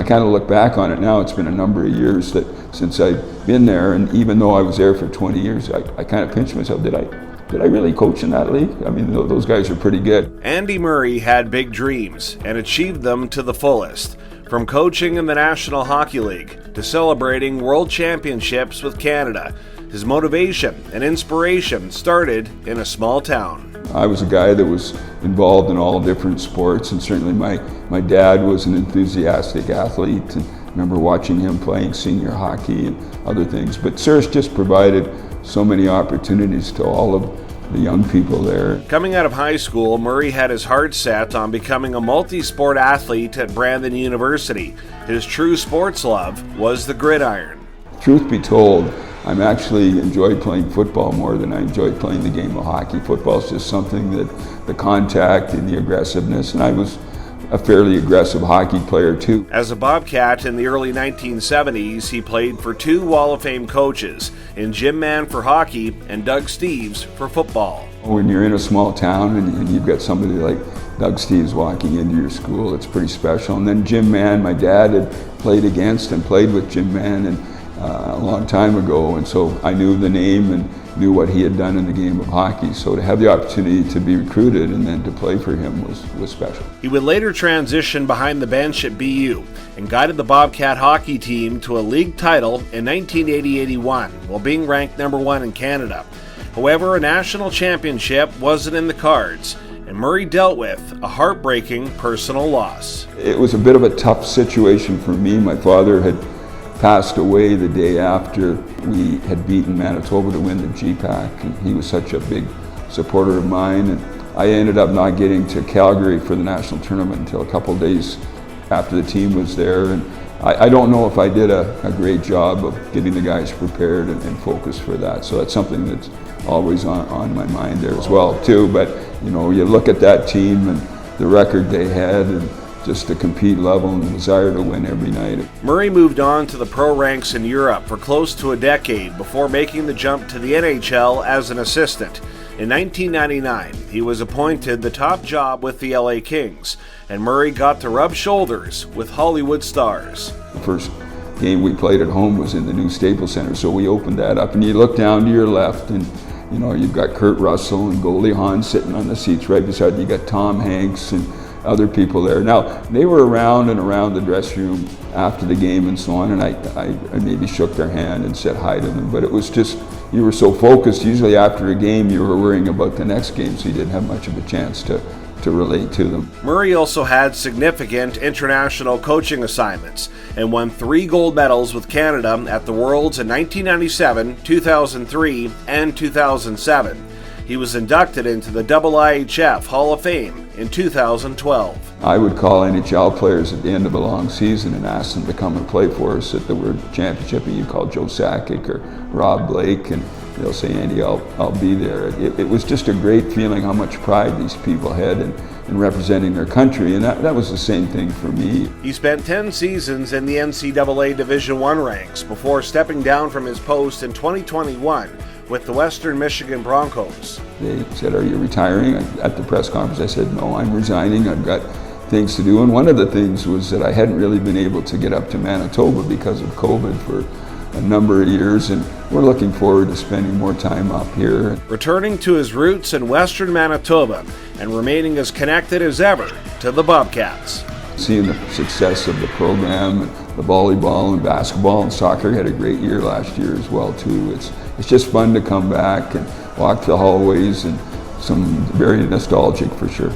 kind of look back on it now. It's been a number of years since I've been there, and even though I was there for 20 years, I kind of pinched myself. Did I really coach in that league? I mean, those guys are pretty good. Andy Murray had big dreams and achieved them to the fullest. From coaching in the National Hockey League to celebrating World Championships with Canada, his motivation and inspiration started in a small town. I was a guy that was involved in all different sports, and certainly my dad was an enthusiastic athlete, and I remember watching him playing senior hockey and other things. But Cirrus just provided so many opportunities to all of the young people there. Coming out of high school, Murray had his heart set on becoming a multi-sport athlete at Brandon University. His true sports love was the gridiron. Truth be told, I actually enjoy playing football more than I enjoy playing the game of hockey. Football is just something that the contact and the aggressiveness, and I was a fairly aggressive hockey player too. As a Bobcat in the early 1970s, he played for two Wall of Fame coaches, in Jim Mann for hockey and Doug Steeves for football. When you're in a small town and you've got somebody like Doug Steeves walking into your school, it's pretty special. And then Jim Mann, my dad had played against and played with Jim Mann a long time ago, and so I knew the name and knew what he had done in the game of hockey. So to have the opportunity to be recruited and then to play for him was special. He would later transition behind the bench at BU and guided the Bobcat hockey team to a league title in 1980-81 while being ranked number 1 in Canada. However, a national championship wasn't in the cards, and Murray dealt with a heartbreaking personal loss. It was a bit of a tough situation for me. My father had passed away the day after we had beaten Manitoba to win the GPAC, and he was such a big supporter of mine. And I ended up not getting to Calgary for the national tournament until a couple of days after the team was there. And I don't know if I did a great job of getting the guys prepared and focused for that. So that's something that's always on my mind there as well too. But you know, you look at that team and the record they had, and just the compete level and the desire to win every night. Murray moved on to the pro ranks in Europe for close to a decade before making the jump to the NHL as an assistant. In 1999, he was appointed the top job with the LA Kings, and Murray got to rub shoulders with Hollywood stars. The first game we played at home was in the new Staples Center, so we opened that up, and you look down to your left, and you know, you've got Kurt Russell and Goldie Hawn sitting on the seats right beside you. You got Tom Hanks and other people there. Now, they were around the dressing room after the game and so on, and I maybe shook their hand and said hi to them, but it was just, you were so focused. Usually after a game, you were worrying about the next game, so you didn't have much of a chance to relate to them. Murray also had significant international coaching assignments and won 3 gold medals with Canada at the Worlds in 1997, 2003, and 2007. He was inducted into the IIHF Hall of Fame in 2012. I would call NHL players at the end of a long season and ask them to come and play for us at the World Championship, and you call Joe Sakic or Rob Blake, and they'll say, Andy, I'll be there. It was just a great feeling how much pride these people had in representing their country, and that was the same thing for me. He spent 10 seasons in the NCAA Division I ranks before stepping down from his post in 2021 with the Western Michigan Broncos. They said, are you retiring? At the press conference I said, no, I'm resigning. I've got things to do. And one of the things was that I hadn't really been able to get up to Manitoba because of COVID for a number of years, and we're looking forward to spending more time up here. Returning to his roots in Western Manitoba and remaining as connected as ever to the Bobcats. Seeing the success of the program, the volleyball and basketball and soccer had a great year last year as well too. It's just fun to come back and walk the hallways, and some very nostalgic for sure.